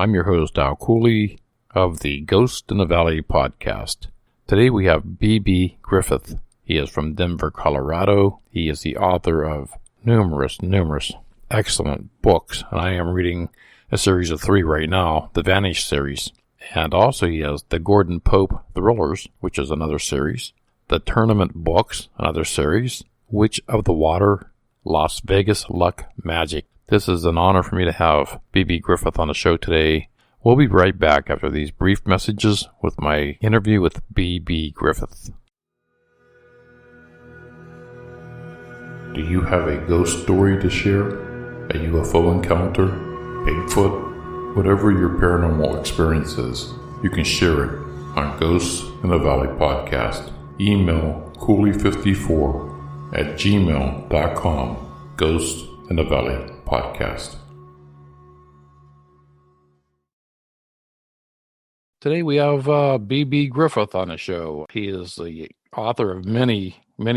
I'm your host, Al Cooley of the Ghost in the Valley podcast. Today we have B.B. Griffith. He is from Denver, Colorado. He is the author of numerous excellent books, and I am reading a series of 3 right now, the Vanished series. And also he has the Gordon Pope Thrillers, which is another series, the Tournament Books, another series, Witch of the Water, Las Vegas Luck Magic. This is an honor for me to have B.B. Griffith on the show today. We'll be right back after these brief messages with my interview with B.B. Griffith. Do you have a ghost story to share? A UFO encounter? Bigfoot? Whatever your paranormal experience is, you can share it on Ghosts in the Valley podcast. Email cooley54@gmail.com. Ghosts in the Valley podcast. Today we have B.B. Griffith on the show. He is the author of many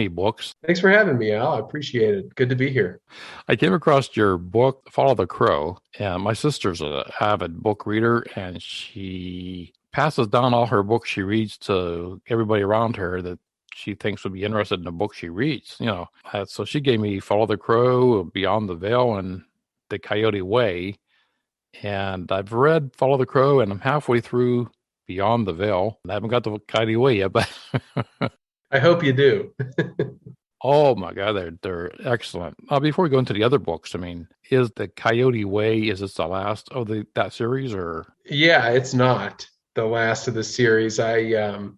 books. Thanks for having me, Al. I appreciate it. Good to be here. I came across your book, Follow the Crow, and my sister's an avid book reader, and she passes down all her books she reads to everybody around her that she thinks would be interested in the book she reads. So she gave me Follow the Crow, Beyond the Veil, and The Coyote Way. And I've read Follow the Crow, and I'm halfway through Beyond the Veil. I haven't got the Coyote Way yet, but I hope you do. Oh my God, they're excellent. Before we go into the other books, is The Coyote Way, is this the last of that series, or? Yeah, it's not the last of the series. I've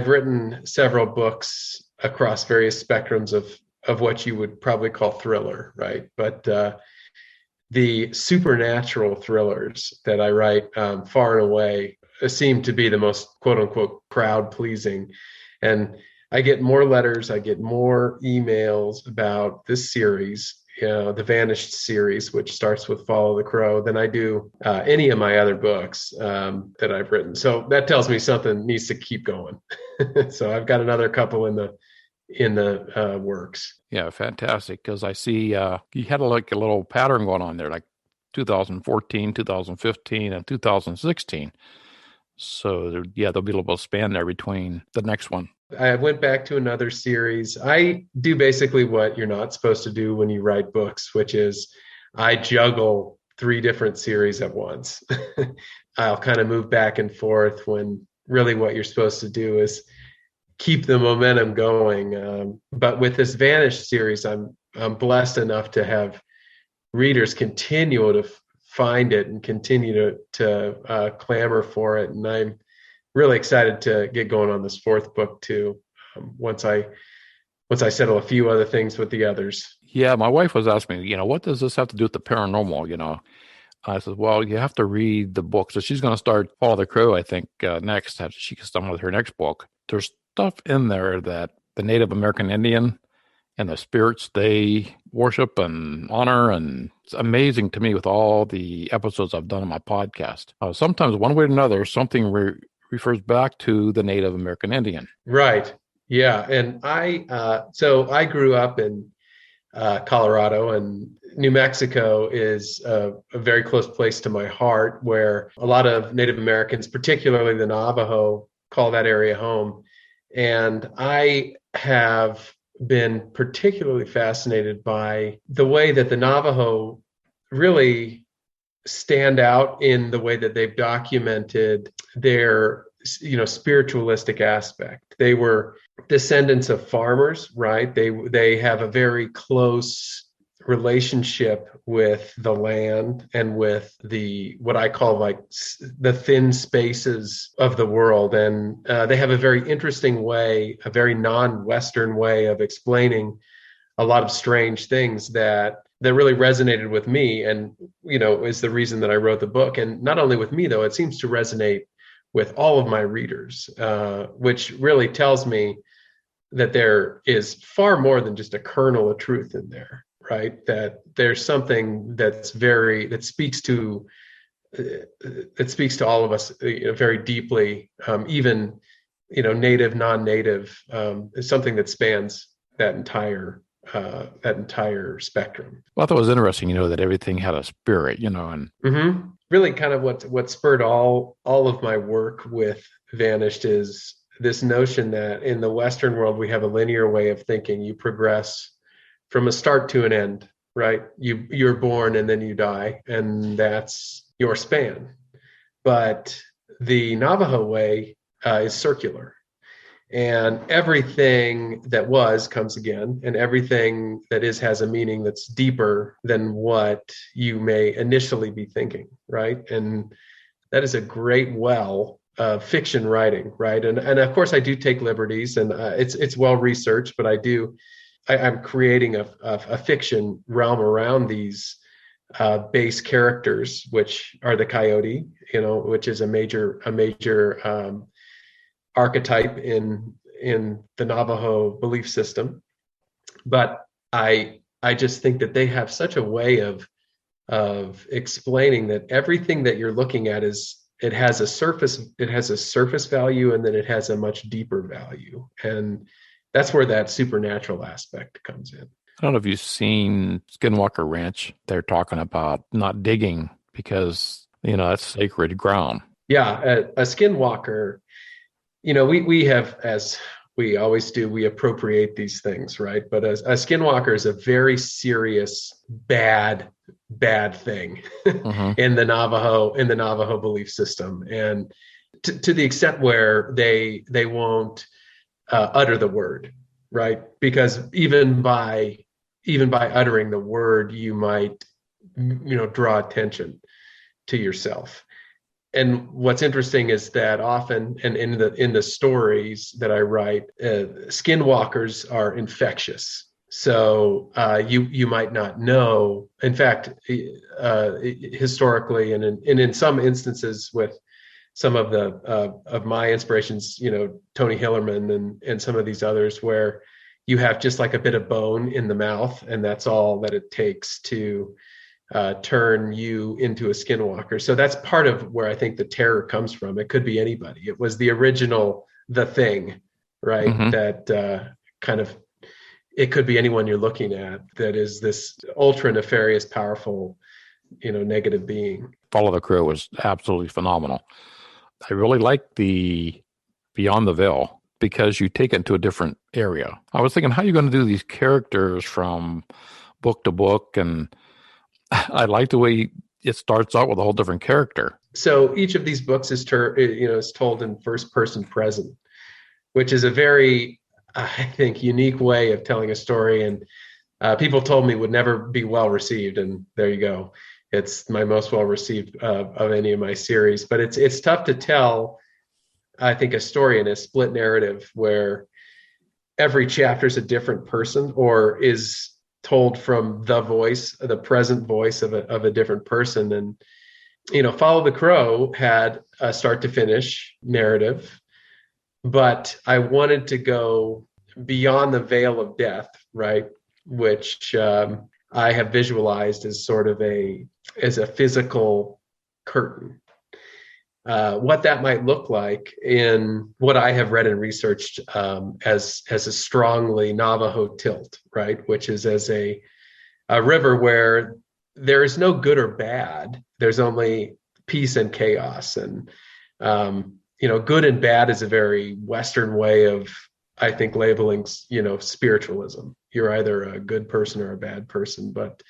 written several books across various spectrums of what you would probably call thriller, right? But the supernatural thrillers that I write far and away seem to be the most quote unquote crowd pleasing. And I get more letters, I get more emails about this series, the Vanished series, which starts with Follow the Crow, than I do any of my other books that I've written. So that tells me something needs to keep going. So I've got another couple in the works. Yeah, fantastic. Because I see you had a little pattern going on there, like 2014, 2015, and 2016. So there'll be a little bit of span there between the next one. I went back to another series. I do basically what you're not supposed to do when you write books, which is I juggle 3 different series at once. I'll kind of move back and forth when really what you're supposed to do is keep the momentum going. But with this Vanished series, I'm blessed enough to have readers continue to find it and continue to clamor for it. And I'm really excited to get going on this 4th book too. Once I settle a few other things with the others. Yeah, my wife was asking me, what does this have to do with the paranormal? I said, well, you have to read the book. So she's going to start Follow the Crow, I think, next. After she gets done with her next book. There's stuff in there that the Native American Indian and the spirits they worship and honor, and it's amazing to me with all the episodes I've done on my podcast. Sometimes one way or another, something refers back to the Native American Indian. Right. Yeah. And I grew up in Colorado, and New Mexico is a very close place to my heart, where a lot of Native Americans, particularly the Navajo, call that area home. And I have been particularly fascinated by the way that the Navajo really stand out in the way that they've documented their, spiritualistic aspect. They were descendants of farmers, right? They have a very close relationship with the land and with what I call the thin spaces of the world. And they have a very interesting way, a very non-Western way of explaining a lot of strange things that really resonated with me, and, is the reason that I wrote the book. And not only with me, though, it seems to resonate with all of my readers, which really tells me that there is far more than just a kernel of truth in there. Right, that there's something that speaks to all of us very deeply, even native, non-native, is something that spans that entire that entire spectrum. Well, I thought it was interesting, that everything had a spirit, and Really, kind of what spurred all of my work with Vanished is this notion that in the Western world we have a linear way of thinking. You progress from a start to an end, right? You're born and then you die, and that's your span. But the Navajo way is circular. And everything that was comes again, and everything that is has a meaning that's deeper than what you may initially be thinking, right? And that is a great well of fiction writing, right? And of course I do take liberties, and it's well researched, but I'm creating a fiction realm around these base characters, which are the coyote, which is a major archetype in the Navajo belief system. But I just think that they have such a way of explaining that everything that you're looking at it has a surface value, and then it has a much deeper value. And that's where that supernatural aspect comes in. I don't know if you've seen Skinwalker Ranch. They're talking about not digging because, that's sacred ground. Yeah, a skinwalker, we have, as we always do, we appropriate these things, right? But a skinwalker is a very serious, bad thing in the Navajo belief system. And to the extent where they won't utter the word, right? Because even by uttering the word, you might, draw attention to yourself. And what's interesting is that often, and in the stories that I write, skinwalkers are infectious. So you might not know. In fact, historically, and in some instances with some of of my inspirations, Tony Hillerman and some of these others, where you have just like a bit of bone in the mouth, and that's all that it takes to turn you into a skinwalker. So that's part of where I think the terror comes from. It could be anybody. It was the original, the thing, right? That kind of, it could be anyone you're looking at that is this ultra nefarious, powerful, negative being. Follow the Crow was absolutely phenomenal. I really like the Beyond the Veil because you take it to a different area. I was thinking, how are you going to do these characters from book to book? And I like the way it starts out with a whole different character. So each of these books is told in first person present, which is a very, I think, unique way of telling a story. And people told me would never be well received. And there you go. It's my most well received of any of my series. But it's tough to tell, I think, a story in a split narrative where every chapter is a different person or is told from the present voice of a different person. And, Follow the Crow had a start to finish narrative, but I wanted to go beyond the veil of death, right? Which I have visualized as sort of as a physical curtain. What that might look like in what I have read and researched as a strongly Navajo tilt, right? Which is as a river where there is no good or bad. There's only peace and chaos. And, good and bad is a very Western way of, I think, labeling, spiritualism. You're either a good person or a bad person. But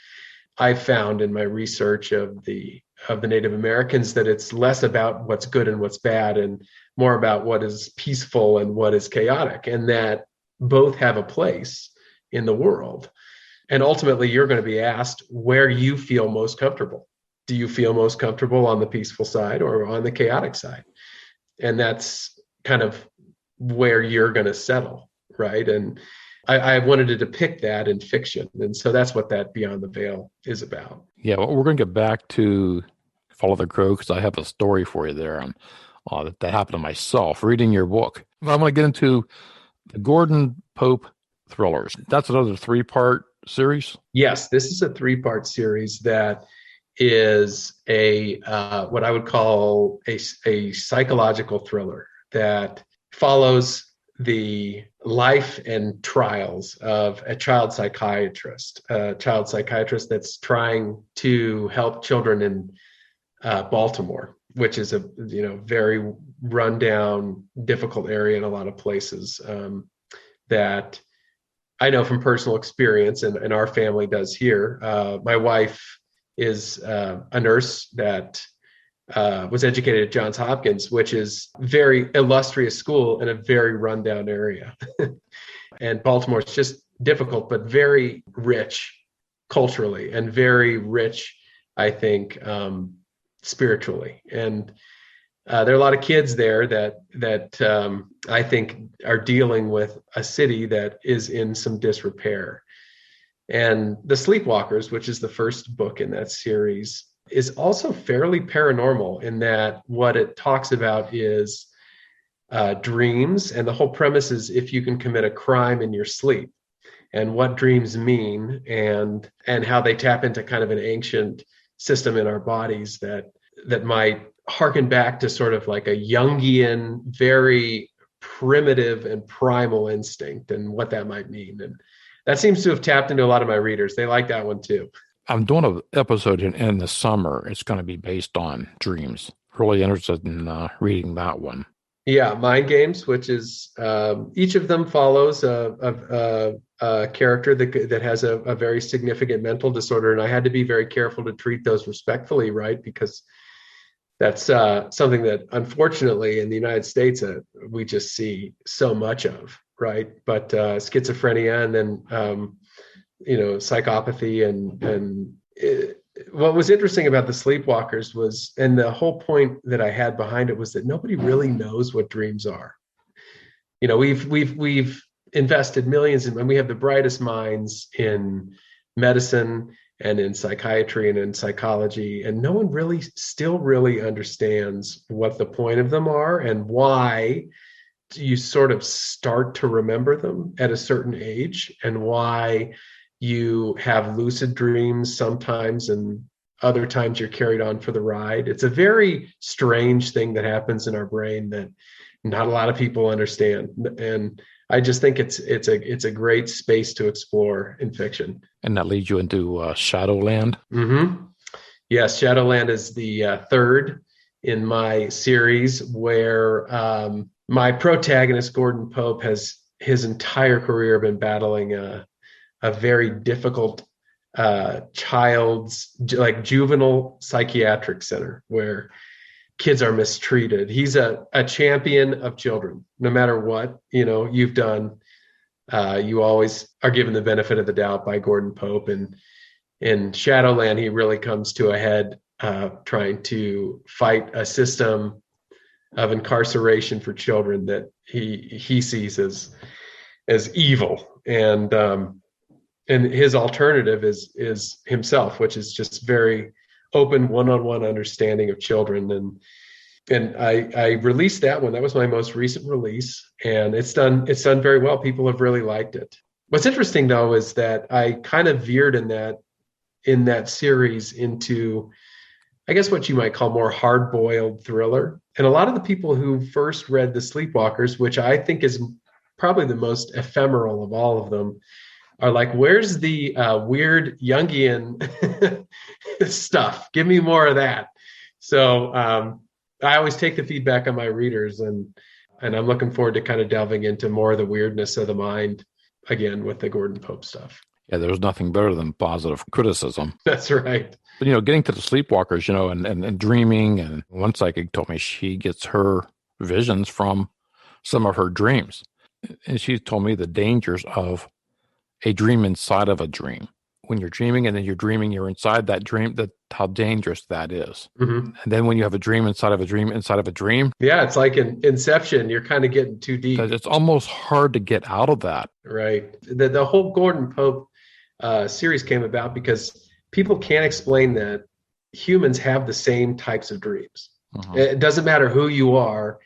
I found in my research of the Native Americans that it's less about what's good and what's bad and more about what is peaceful and what is chaotic, and that both have a place in the world. And ultimately, you're going to be asked where you feel most comfortable. Do you feel most comfortable on the peaceful side or on the chaotic side? And that's kind of where you're going to settle, right? And I wanted to depict that in fiction. And so that's what that Beyond the Veil is about. Yeah, well, we're going to get back to Follow the Crow because I have a story for you there that happened to myself reading your book. I'm going to get into the Gordon Pope thrillers. That's another 3-part series? Yes, this is a 3-part series that is what I would call a psychological thriller that follows the life and trials of a child psychiatrist that's trying to help children in Baltimore, which is a very rundown, difficult area in a lot of places, that I know from personal experience, and our family does here. My wife is a nurse that was educated at Johns Hopkins, which is very illustrious school in a very rundown area. And Baltimore is just difficult, but very rich culturally and very rich, I think, spiritually. And there are a lot of kids there that I think are dealing with a city that is in some disrepair. And The Sleepwalkers, which is the first book in that series, is also fairly paranormal in that what it talks about is dreams. And the whole premise is if you can commit a crime in your sleep, and what dreams mean, and how they tap into kind of an ancient system in our bodies that might harken back to sort of like a Jungian, very primitive and primal instinct, and what that might mean. And that seems to have tapped into a lot of my readers. They like that one too. I'm doing an episode in the summer. It's going to be based on dreams. Really interested in reading that one. Yeah, Mind Games, which is each of them follows a character that has a very significant mental disorder, and I had to be very careful to treat those respectfully, right? Because that's something that, unfortunately, in the United States, we just see so much of, right? But schizophrenia, and then psychopathy, and what was interesting about The Sleepwalkers was, and the whole point that I had behind it was that nobody really knows what dreams are. We've invested millions and we have the brightest minds in medicine and in psychiatry and in psychology, and no one really still really understands what the point of them are and why you sort of start to remember them at a certain age, and why you have lucid dreams sometimes, and other times you're carried on for the ride. It's a very strange thing that happens in our brain that not a lot of people understand. And I just think it's a great space to explore in fiction. And that leads you into Shadowland? Mm-hmm. Yes, Shadowland is the third in my series, where my protagonist, Gordon Pope, has his entire career been battling a very difficult juvenile psychiatric center where kids are mistreated. He's a champion of children. No matter what you've done, you always are given the benefit of the doubt by Gordon Pope. And in Shadowland, he really comes to a head trying to fight a system of incarceration for children that he sees as evil. And his alternative is himself, which is just very open, one-on-one understanding of children. And I released that one. That was my most recent release, and it's done very well. People have really liked it. What's interesting though is that I kind of veered in that series into, I guess, what you might call more hard-boiled thriller. And a lot of the people who first read The Sleepwalkers, which I think is probably the most ephemeral of all of them, are like, where's the weird Jungian stuff? Give me more of that. So I always take the feedback on my readers, and I'm looking forward to kind of delving into more of the weirdness of the mind again with the Gordon Pope stuff. Yeah, there's nothing better than positive criticism. That's right. But, getting to The Sleepwalkers, and dreaming, and one psychic told me she gets her visions from some of her dreams. And she told me the dangers of a dream inside of a dream. When you're dreaming and then you're dreaming you're inside that dream, how dangerous that is. Mm-hmm. And then when you have a dream inside of a dream inside of a dream. Yeah, it's like in Inception, you're kind of getting too deep. It's almost hard to get out of that. Right. The whole Gordon Pope series came about because people can't explain that humans have the same types of dreams. Uh-huh. It doesn't matter who you are.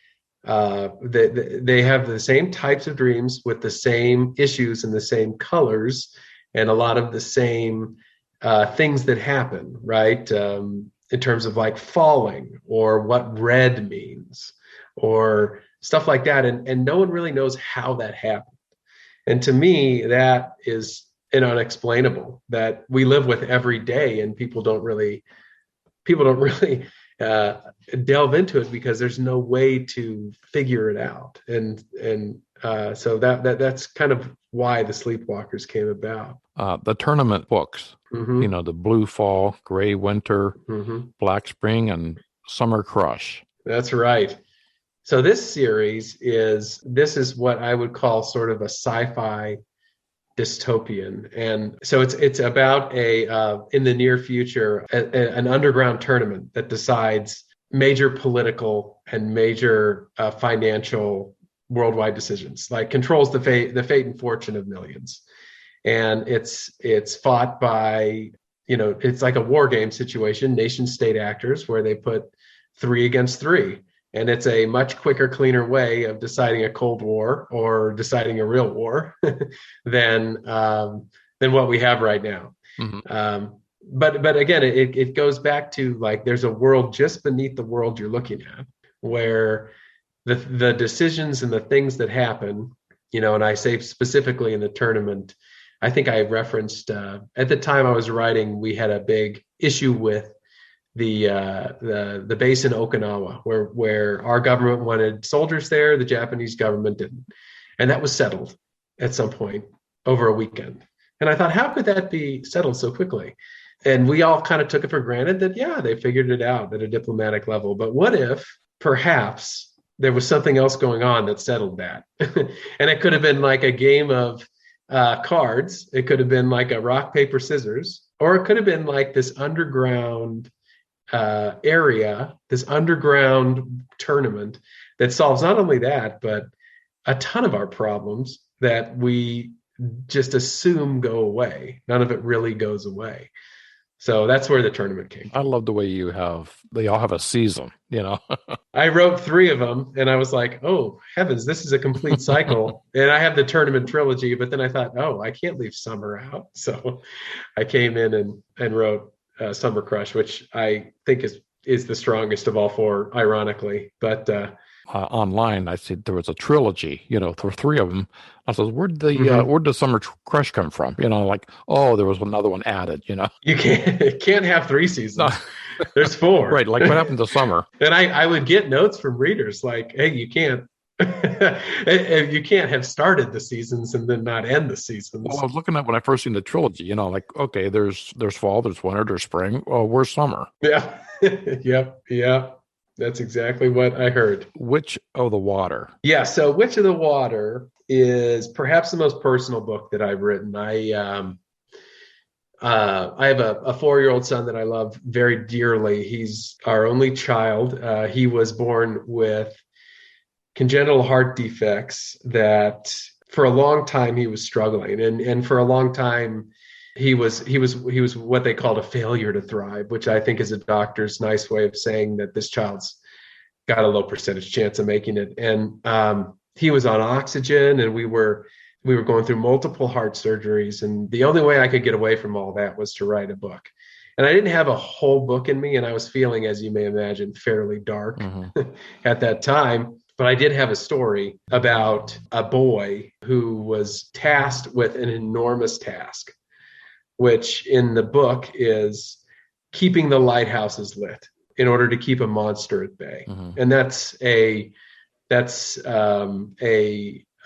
They have the same types of dreams with the same issues and the same colors and a lot of the same things that happen, right? In terms of like falling or what red means or stuff like that. And no one really knows how that happened. And to me, that is an unexplainable that we live with every day, and people don't really delve into it because there's no way to figure it out. So that's kind of why the Sleepwalkers came about. The tournament books, Mm-hmm. the Blue Fall, Gray Winter, Mm-hmm. Black Spring, and Summer Crush. That's right. So this is what I would call sort of a sci-fi dystopian, and so it's about a in the near future an underground tournament that decides major political and major financial worldwide decisions, like controls the fate and fortune of millions. And it's fought by, it's like a war game situation, nation state actors, where they put three against three. And it's a much quicker, cleaner way of deciding a Cold War or deciding a real war than what we have right now. Mm-hmm. But again, it goes back to, like, there's a world just beneath the world you're looking at, where the decisions and the things that happen, and I say specifically in the tournament, I think I referenced at the time I was writing, we had a big issue with the base in Okinawa, where our government wanted soldiers there, the Japanese government didn't, and that was settled at some point over a weekend. And I thought, how could that be settled so quickly? And we all kind of took it for granted that, yeah, they figured it out at a diplomatic level. But what if perhaps there was something else going on that settled that? And it could have been like a game of cards. It could have been like a rock, paper, scissors, or it could have been like this underground area, this underground tournament that solves not only that, but a ton of our problems that we just assume go away. None of it really goes away. So that's where the tournament came from. I love the way they all have a season, I wrote 3 of them, and I was like, oh, heavens, this is a complete cycle. And I have the tournament trilogy, but then I thought, oh, I can't leave summer out. So I came in and wrote Summer Crush, which I think is the strongest of all 4, ironically. But online, I said there was a trilogy, there were 3 of them. I said, where'd the Summer Crush come from? Like, oh, there was another one added, You can't have 3 seasons. No. There's 4. Right. Like, what happened to summer? And I would get notes from readers like, hey, you can't have started the seasons and then not end the seasons. Well, I was looking at when I first seen the trilogy, like, okay, there's fall, there's winter, there's spring. Oh, where's summer? Yeah. Yep. Yeah. That's exactly what I heard. Witch of the Water. Yeah. So Witch of the Water is perhaps the most personal book that I've written. I have a 4-year-old son that I love very dearly. He's our only child. He was born with congenital heart defects that for a long time he was struggling. And for a long time, he was what they called a failure to thrive, which I think is a doctor's nice way of saying that this child's got a low percentage chance of making it. And he was on oxygen, and we were going through multiple heart surgeries. And the only way I could get away from all that was to write a book. And I didn't have a whole book in me, and I was feeling, as you may imagine, fairly dark at that time. But I did have a story about a boy who was tasked with an enormous task, which in the book is keeping the lighthouses lit in order to keep a monster at bay. And that's an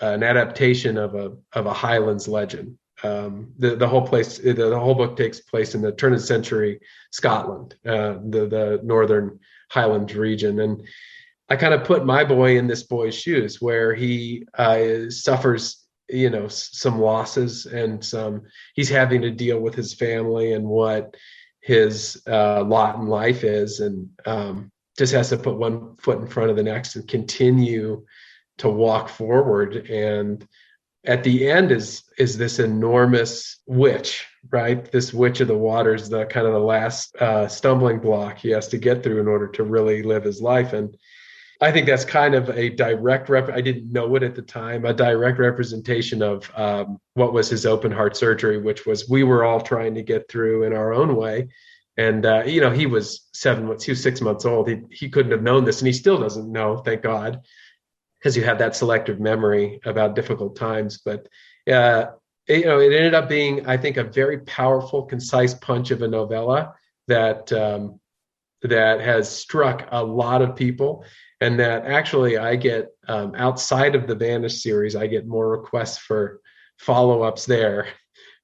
adaptation of a Highlands legend. The whole book takes place in the turn of the century Scotland, the northern Highlands region. And I kind of put my boy in this boy's shoes, where he suffers some losses, and he's having to deal with his family and what his lot in life is, and just has to put one foot in front of the next and continue to walk forward. And at the end is this enormous witch, right? This Witch of the Water is the kind of the last stumbling block he has to get through in order to really live his life. And I think that's kind of a direct I didn't know it at the time, a direct representation of what was his open heart surgery, which was we were all trying to get through in our own way. And, he was 6 months old. He couldn't have known this, and he still doesn't know, thank God, because you have that selective memory about difficult times. But uh, it ended up being, I think, a very powerful, concise punch of a novella that that has struck a lot of people, and that actually I get outside of the Vanish series, I get more requests for follow-ups there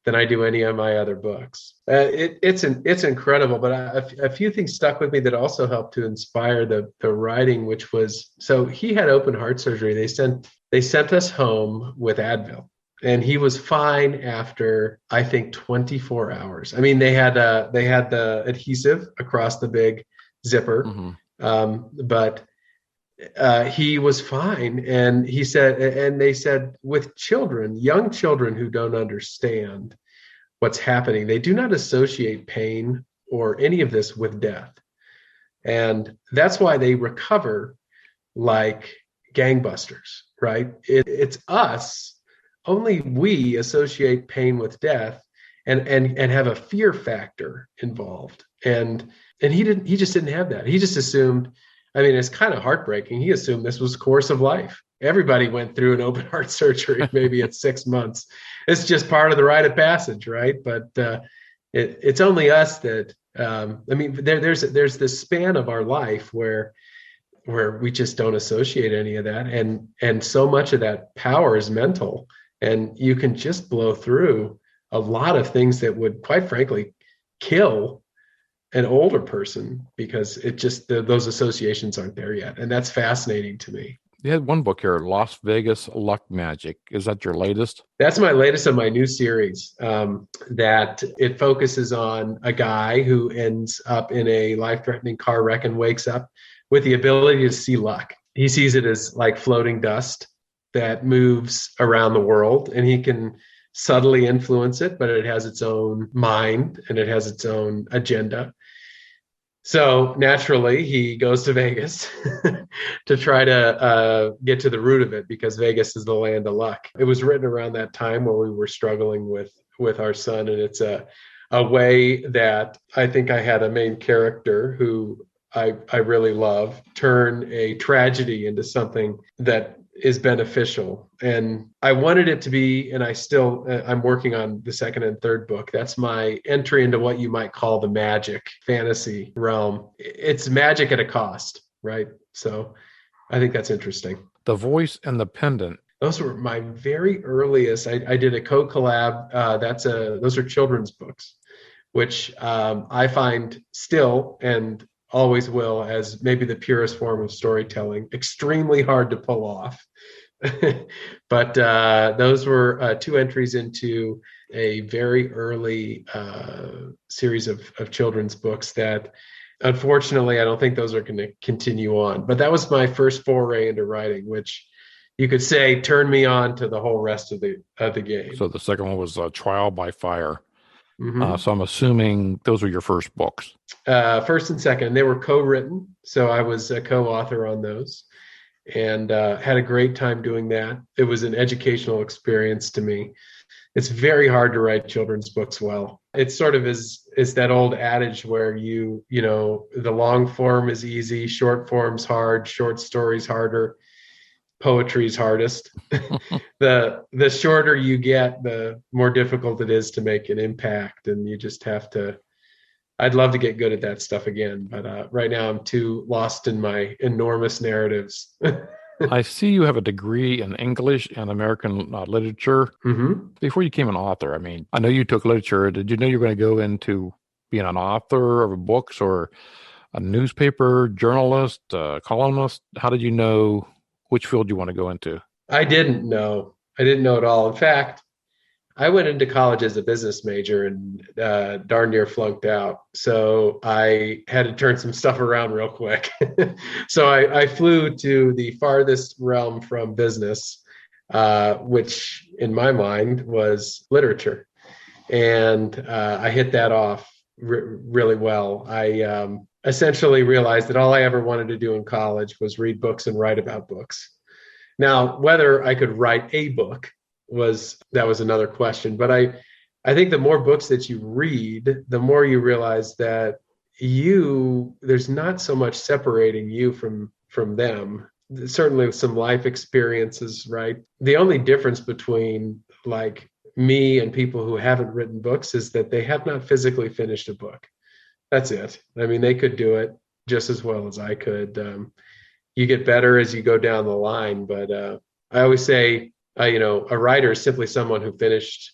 than I do any of my other books. It's incredible, but a few things stuck with me that also helped to inspire the writing, which was, so he had open heart surgery. They sent us home with Advil, and he was fine after, I think, 24 hours. I mean, they had the adhesive across the big zipper, Mm-hmm. but he was fine. And he said, and they said, with children, young children who don't understand what's happening, they do not associate pain or any of this with death. And that's why they recover like gangbusters, right? It's us, only we associate pain with death and have a fear factor involved. And he just didn't have that. He just assumed, I mean, it's kind of heartbreaking. He assumed this was course of life. Everybody went through an open heart surgery, maybe at 6 months. It's just part of the rite of passage, right? But it's only us that, I mean, there's this span of our life where we just don't associate any of that, and so much of that power is mental, and you can just blow through a lot of things that would, quite frankly, kill an older person, because it just, those associations aren't there yet. And that's fascinating to me. You had one book here, Las Vegas Luck Magic. Is that your latest? That's my latest of my new series, that it focuses on a guy who ends up in a life-threatening car wreck and wakes up with the ability to see luck. He sees it as like floating dust that moves around the world, and he can subtly influence it, but it has its own mind and it has its own agenda. So naturally, he goes to Vegas to try to get to the root of it, because Vegas is the land of luck. It was written around that time where we were struggling with our son, and it's a way that I think I had a main character who I really love turn a tragedy into something that is beneficial. And I wanted it to be, and I'm working on the second and third book. That's my entry into what you might call the magic fantasy realm. It's magic at a cost, right? So I think that's interesting. The Voice and the Pendant. Those were my very earliest. I did a co-collab. Those are children's books, which I find still, and always will, as maybe the purest form of storytelling, extremely hard to pull off. But those were two entries into a very early series of children's books that, unfortunately, I don't think those are going to continue on. But that was my first foray into writing, which you could say turned me on to the whole rest of the game. So the second one was Trial by Fire. Mm-hmm. So I'm assuming those were your first books. First and second, they were co-written, so I was a co-author on those, and had a great time doing that. It was an educational experience to me. It's very hard to write children's books well. It's sort of is that old adage where you know the long form is easy, short form's hard, short story's harder, poetry's hardest. The shorter you get, the more difficult it is to make an impact, and you just have to. I'd love to get good at that stuff again, but right now I'm too lost in my enormous narratives. I see you have a degree in English and American literature. Mm-hmm. Before you became an author, I mean, I know you took literature. Did you know you were going to go into being an author of books, or a newspaper journalist, columnist? How did you know which field you want to go into? I didn't know. I didn't know at all. In fact, I went into college as a business major and darn near flunked out. So I had to turn some stuff around real quick. So I flew to the farthest realm from business, which in my mind was literature. And I hit that off really well. I essentially realized that all I ever wanted to do in college was read books and write about books. Now, whether I could write a book was another question. But I think the more books that you read, the more you realize that there's not so much separating you from them. Certainly some life experiences, right? The only difference between like me and people who haven't written books is that they have not physically finished a book. That's it. I mean, they could do it just as well as I could. You get better as you go down the line, but I always say, a writer is simply someone who finished.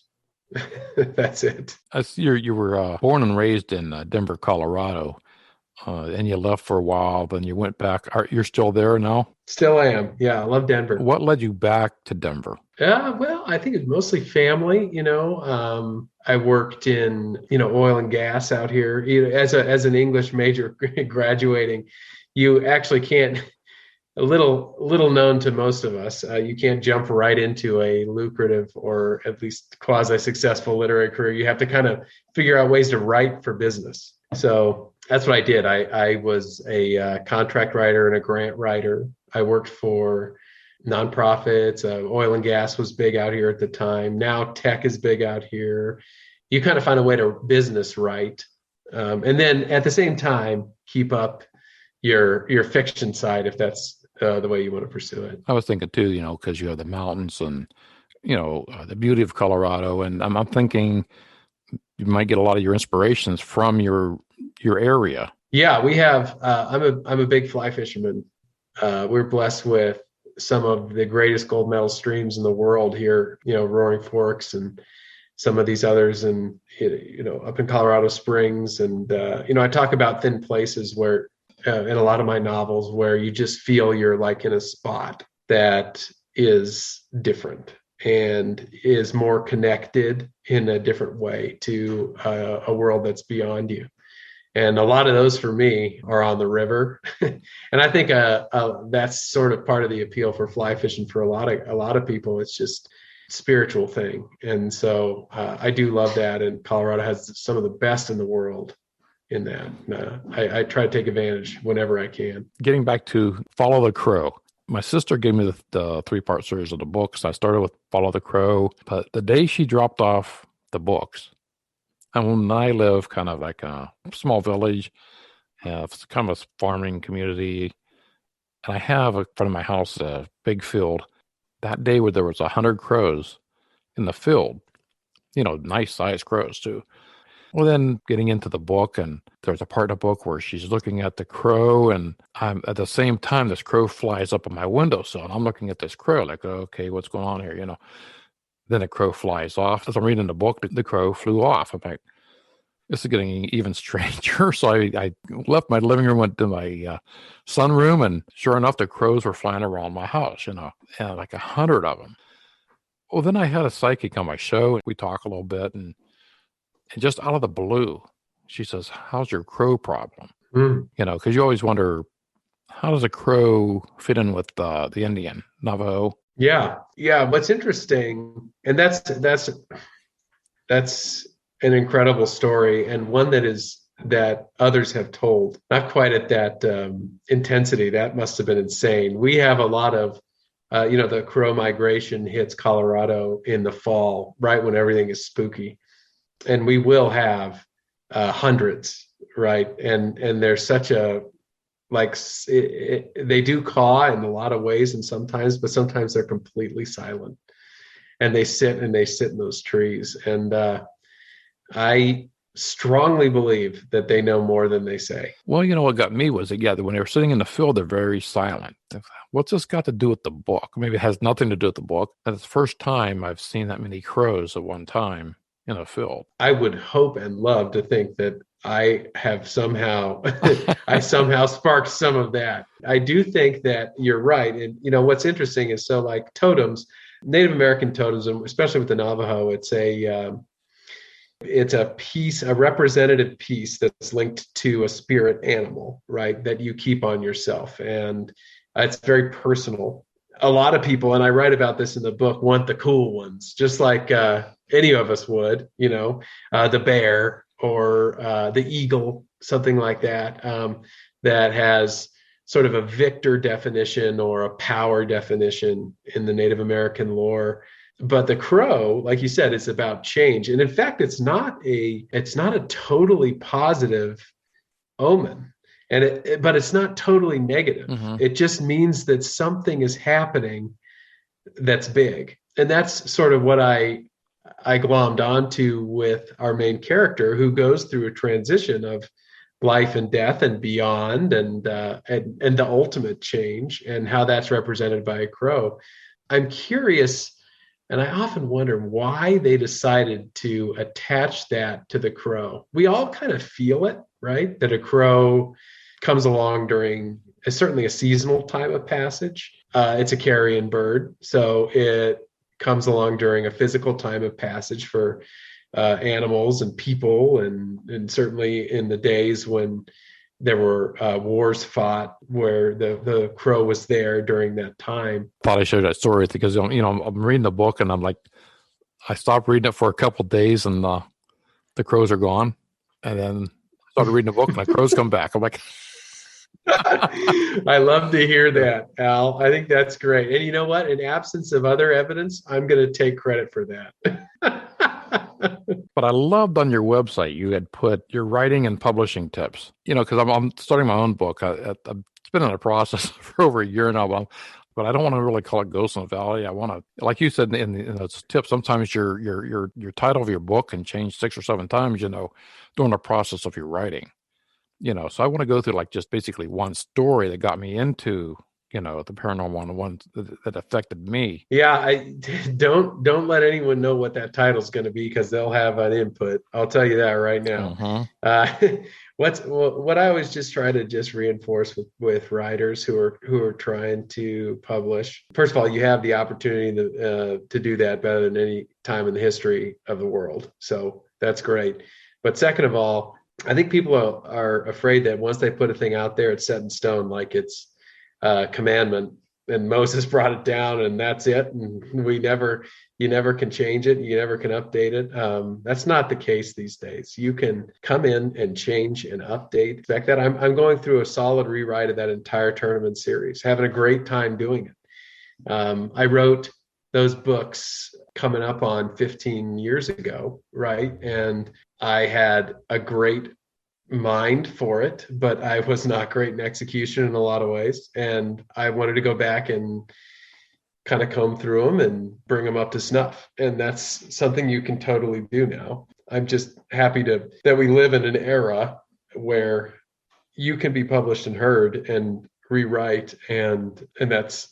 That's it. I see you were born and raised in Denver, Colorado, and you left for a while, then you went back. You're still there now? Still am. Yeah, I love Denver. What led you back to Denver? Well, I think it's mostly family. I worked in oil and gas out here. As an English major graduating, you actually can't. A little known to most of us, you can't jump right into a lucrative or at least quasi-successful literary career. You have to kind of figure out ways to write for business. So that's what I did. I was a contract writer and a grant writer. I worked for nonprofits. Oil and gas was big out here at the time. Now tech is big out here. You kind of find a way to business right, and then at the same time keep up your fiction side if that's the way you want to pursue it. I was thinking too, because you have the mountains and the beauty of Colorado, and I'm thinking you might get a lot of your inspirations from your area. Yeah, we have. I'm a big fly fisherman. We're blessed with some of the greatest gold medal streams in the world here. Roaring Forks and some of these others, and up in Colorado Springs. And I talk about thin places where, in a lot of my novels, where you just feel you're like in a spot that is different and is more connected in a different way to a world that's beyond you. And a lot of those for me are on the river. And I think that's sort of part of the appeal for fly fishing for a lot of people. It's just a spiritual thing. And so I do love that. And Colorado has some of the best in the world in that. I try to take advantage whenever I can. Getting back to Follow the Crow. My sister gave me the 3-part series of the books. I started with Follow the Crow, but the day she dropped off the books, and when I live kind of like a small village, it's kind of a farming community, and I have in front of my house a big field. That day where there was 100 crows in the field, nice sized crows too. Well, then getting into the book, and there's a part of the book where she's looking at the crow, and I'm at the same time, this crow flies up on my windowsill, and I'm looking at this crow like, okay, what's going on here? Then the crow flies off. As I'm reading the book, the crow flew off. I'm like, this is getting even stranger. So I left my living room, went to my sunroom, and sure enough, the crows were flying around my house, and like 100 of them. Well, then I had a psychic on my show, and we talk a little bit, and just out of the blue, she says, how's your crow problem? Because you always wonder, how does a crow fit in with the Indian, Navajo? Yeah. What's interesting, and that's an incredible story, and one that others have told, not quite at that intensity. That must have been insane. We have a lot of, the crow migration hits Colorado in the fall, right when everything is spooky. And we will have hundreds, right? And there's such a, they do caw in a lot of ways, and sometimes they're completely silent, and they sit in those trees. And I strongly believe that they know more than they say. Well, what got me was that, when they were sitting in the field, they're very silent. What's this got to do with the book? Maybe it has nothing to do with the book. That's the first time I've seen that many crows at one time in a field. I would hope and love to think that I have somehow sparked some of that. I do think that you're right. And what's interesting is, so like totems, Native American totems, especially with the Navajo, it's a piece, a representative piece that's linked to a spirit animal, right, that you keep on yourself. And it's very personal. A lot of people, and I write about this in the book, want the cool ones, just like any of us would, the bear or the eagle, something like that, that has sort of a victor definition or a power definition in the Native American lore. But the crow, like you said, it's about change. And in fact, it's not a totally positive omen. But it's not totally negative. Mm-hmm. It just means that something is happening that's big. And that's sort of what I glommed onto with our main character, who goes through a transition of life and death and beyond, and the ultimate change, and how that's represented by a crow. I'm curious, and I often wonder why they decided to attach that to the crow. We all kind of feel it, right? That a crow comes along during certainly a seasonal time of passage. It's a carrion bird, so it comes along during a physical time of passage for animals and people, and certainly in the days when there were wars fought, where the crow was there during that time. Thought I shared that story because I'm reading the book and I'm like, I stopped reading it for a couple of days and the crows are gone, and then I started reading the book and the crows come back. I'm like, I love to hear that, Al. I think that's great. And you know what? In absence of other evidence, I'm going to take credit for that. But I loved on your website, you had put your writing and publishing tips, because I'm starting my own book. It's been in a process for over a year now, but I don't want to really call it Ghost in the Valley. I want to, like you said in those tips, sometimes your title of your book can change 6 or 7 times, during the process of your writing. So I want to go through like just basically one story that got me into, the paranormal and the one that affected me. Yeah, I don't let anyone know what that title is going to be, because they'll have an input. I'll tell you that right now. What I always just try to just reinforce with writers who are trying to publish. First of all, you have the opportunity to do that better than any time in the history of the world. So that's great. But second of all, I think people are afraid that once they put a thing out there, it's set in stone, like it's a commandment, and Moses brought it down and that's it. And you never can change it. You never can update it. That's not the case these days. You can come in and change and update. In fact, that I'm going through a solid rewrite of that entire tournament series, having a great time doing it. I wrote those books coming up on 15 years ago, right? And I had a great mind for it, but I was not great in execution in a lot of ways. And I wanted to go back and kind of comb through them and bring them up to snuff. And that's something you can totally do now. I'm just happy that we live in an era where you can be published and heard and rewrite, and that's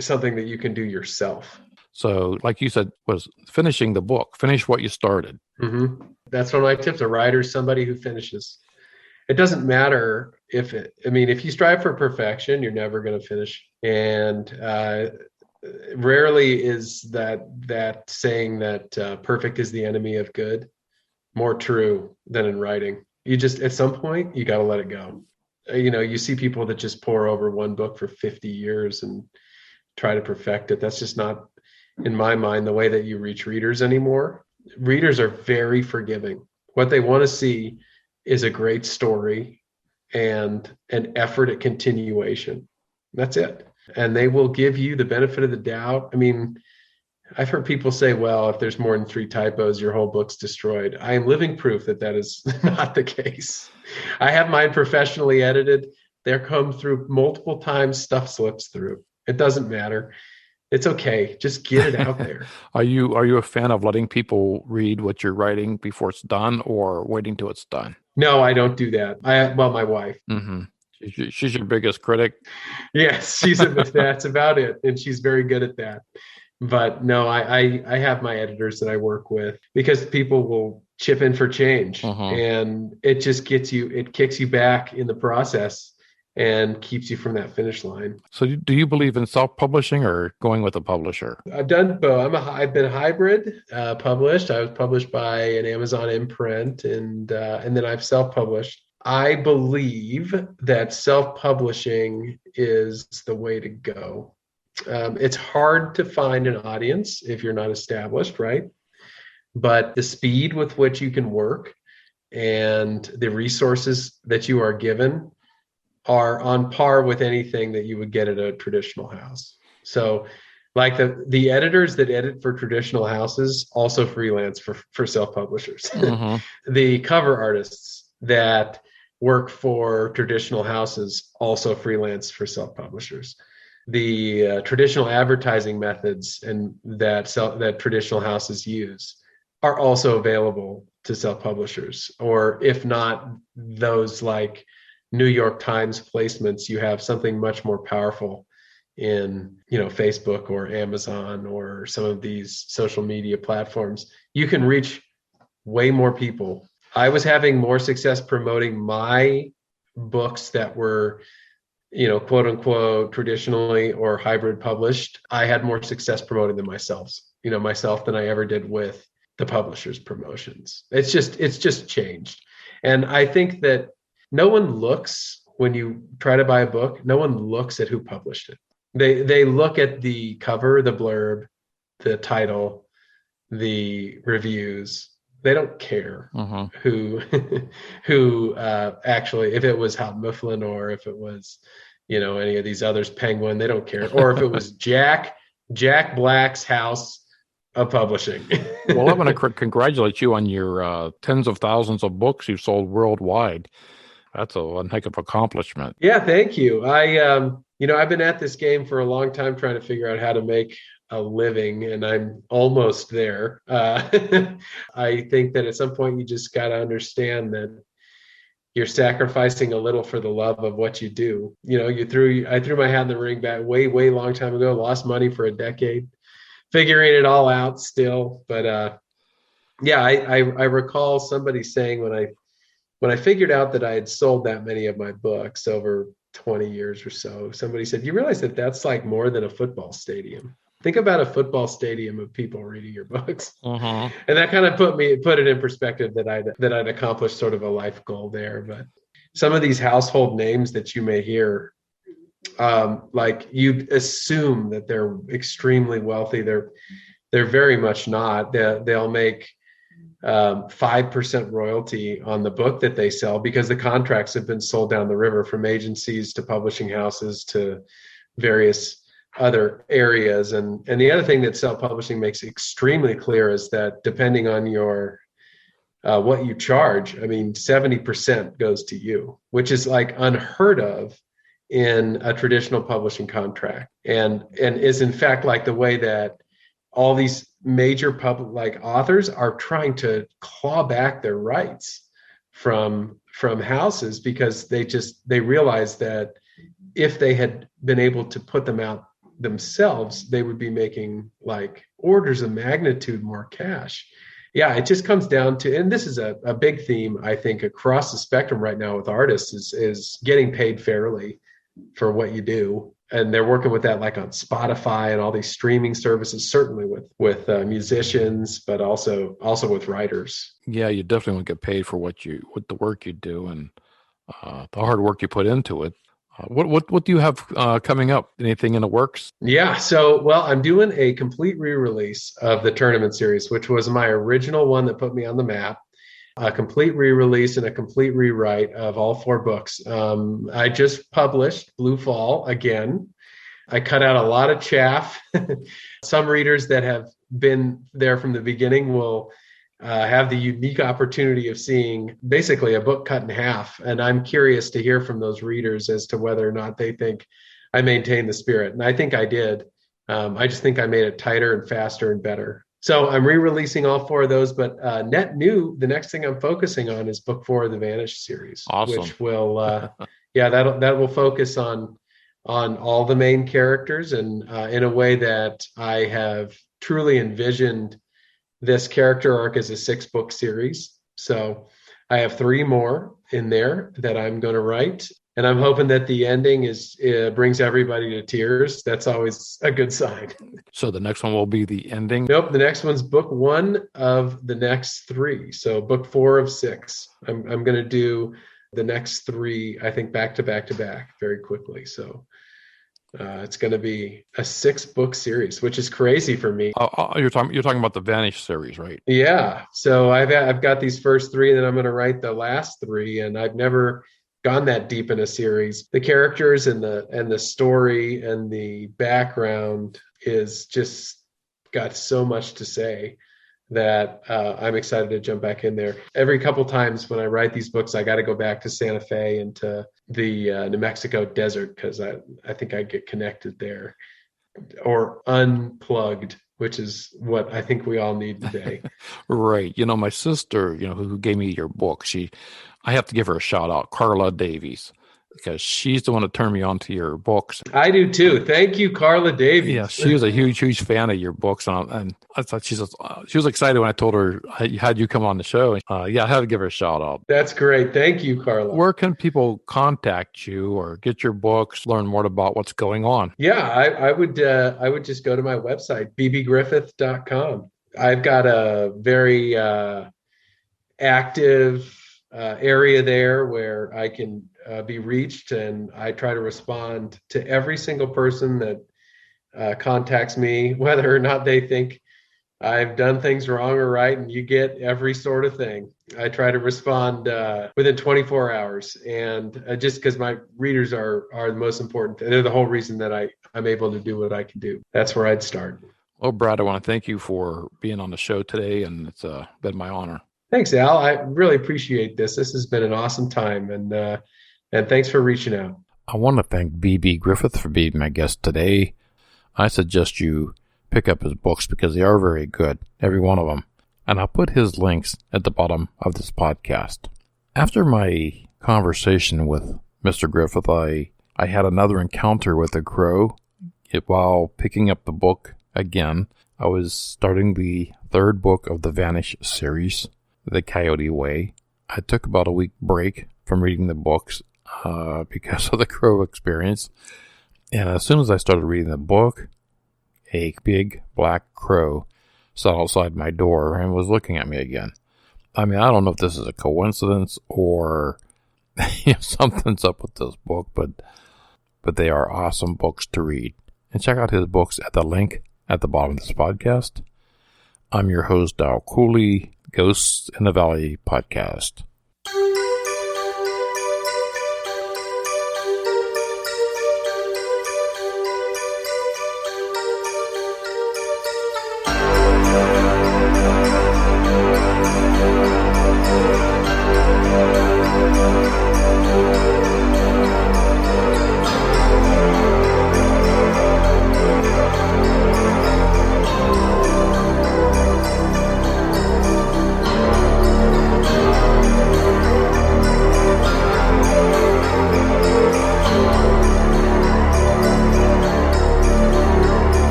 something that you can do yourself. So, like you said, was finishing the book, finish what you started. Mm-hmm. That's one of my tips. A writer is somebody who finishes. It doesn't matter if you strive for perfection, you're never going to finish. And rarely is that saying that perfect is the enemy of good more true than in writing. You just, at some point, you got to let it go. You see people that just pour over one book for 50 years and try to perfect it. That's just not, in my mind, the way that you reach readers anymore. Readers are very forgiving. What they want to see is a great story and an effort at continuation. That's it. And they will give you the benefit of the doubt. I mean, I've heard people say, well, if there's more than 3 typos, your whole book's destroyed. I am living proof that is not the case. I have mine professionally edited. They're come through multiple times, stuff slips through. It doesn't matter. It's okay. Just get it out there. Are you a fan of letting people read what you're writing before it's done, or waiting till it's done? No, I don't do that. My wife. Mm-hmm. She's your biggest critic. Yes, that's about it, and she's very good at that. But no, I have my editors that I work with, because people will chip in for change, and it just kicks you back in the process and keeps you from that finish line. So do you believe in self-publishing or going with a publisher? I've done both. I've been hybrid published. I was published by an Amazon imprint, and then I've self-published. I believe that self-publishing is the way to go. It's hard to find an audience if you're not established, right? But the speed with which you can work and the resources that you are given are on par with anything that you would get at a traditional house. So like the editors that edit for traditional houses also freelance for self-publishers. The cover artists that work for traditional houses also freelance for self-publishers. the traditional advertising methods and that traditional houses use are also available to self-publishers. Or if not those like New York Times placements, you have something much more powerful in, Facebook or Amazon or some of these social media platforms. You can reach way more people. I was having more success promoting my books that were, quote unquote, traditionally or hybrid published. I had more success promoting them myself than I ever did with the publisher's promotions. It's just changed. And I think that no one looks, when you try to buy a book, no one looks at who published it. They look at the cover, the blurb, the title, the reviews. They don't care who actually, if it was Houghton Mifflin or if it was, any of these others, Penguin, they don't care. Or if it was Jack Black's house of publishing. Well, I want to congratulate you on your tens of thousands of books you've sold worldwide. That's a heck of an accomplishment. Yeah, thank you. I've been at this game for a long time trying to figure out how to make a living, and I'm almost there. I think that at some point you just got to understand that you're sacrificing a little for the love of what you do. I threw my hat in the ring back way, way long time ago, lost money for a decade, figuring it all out still. But I recall somebody saying when I figured out that I had sold that many of my books over 20 years or so, somebody said, "You realize that that's like more than a football stadium. Think about a football stadium of people reading your books." And that kind of put it in perspective that I'd accomplished sort of a life goal there. But some of these household names that you may hear, like you'd assume that they're extremely wealthy. They're very much not. They'll make 5% royalty on the book that they sell because the contracts have been sold down the river from agencies to publishing houses to various other areas. And the other thing that self-publishing makes extremely clear is that depending on your what you charge, 70% goes to you, which is like unheard of in a traditional publishing contract, and is in fact like the way that all these major public like authors are trying to claw back their rights from houses because they realize that if they had been able to put them out themselves, they would be making like orders of magnitude more cash. Yeah, it just comes down to, and this is a big theme, I think, across the spectrum right now with artists is getting paid fairly for what you do. And they're working with that like on Spotify and all these streaming services, certainly with musicians, but also with writers. Yeah, you definitely want to get paid for the work you do and the hard work you put into it. What do you have coming up? Anything in the works? Yeah, so I'm doing a complete re-release of the tournament series, which was my original one that put me on the map. A complete re-release and a complete rewrite of all 4 books. I just published Blue Fall again. I cut out a lot of chaff. Some readers that have been there from the beginning will have the unique opportunity of seeing basically a book cut in half. And I'm curious to hear from those readers as to whether or not they think I maintained the spirit. And I think I did. I just think I made it tighter and faster and better. So I'm re-releasing all 4 of those, but net new, the next thing I'm focusing on is book 4 of the Vanish series, awesome. Which will, that will focus on all the main characters and in a way that I have truly envisioned this character arc as a 6-book series. So I have 3 more in there that I'm going to write. And I'm hoping that the ending brings everybody to tears. That's always a good sign. So the next one will be the ending? Nope. The next one's book 1 of the next 3. So book 4 of 6. I'm going to do the next 3, I think, back to back to back very quickly. So it's going to be a 6-book series, which is crazy for me. You're talking about the Vanish series, right? Yeah. So I've got these first 3, and then I'm going to write the last 3, and I've never gone that deep in a series. The characters and the story and the background is just got so much to say that I'm excited to jump back in there. Every couple times when I write these books, I got to go back to Santa Fe and to the New Mexico desert because I think I get connected there or unplugged, which is what I think we all need today. Right. My sister, who gave me your book, I have to give her a shout out, Carla Davies, because she's the one that turned me on to your books. I do too. Thank you, Carla Davies. Yeah, she was a huge fan of your books, and I thought she was excited when I told her I had you come on the show. Yeah, I had to give her a shout out. That's great. Thank you, Carla. Where can people contact you or get your books, learn more about what's going on? Yeah, I would just go to my website, bbgriffith.com. I've got a very active area there where I can be reached, and I try to respond to every single person that contacts me, whether or not they think I've done things wrong or right, and you get every sort of thing. I try to respond within 24 hours, and just because my readers are the most important, and they're the whole reason that I'm able to do what I can do. That's where I'd start. Well, Brad, I want to thank you for being on the show today, and it's been my honor. Thanks, Al. I really appreciate this. This has been an awesome time, and thanks for reaching out. I want to thank B.B. Griffith for being my guest today. I suggest you pick up his books because they are very good, every one of them. And I'll put his links at the bottom of this podcast. After my conversation with Mr. Griffith, I had another encounter with a crow. While picking up the book again, I was starting the third book of the Vanish series, The Coyote Way. I took about a week break from reading the books because of the crow experience. And as soon as I started reading the book, a big black crow sat outside my door and was looking at me again. I mean, I don't know if this is a coincidence or something's up with this book, but they are awesome books to read. And check out his books at the link at the bottom of this podcast. I'm your host, Al Cooley, Ghosts in the Valley podcast.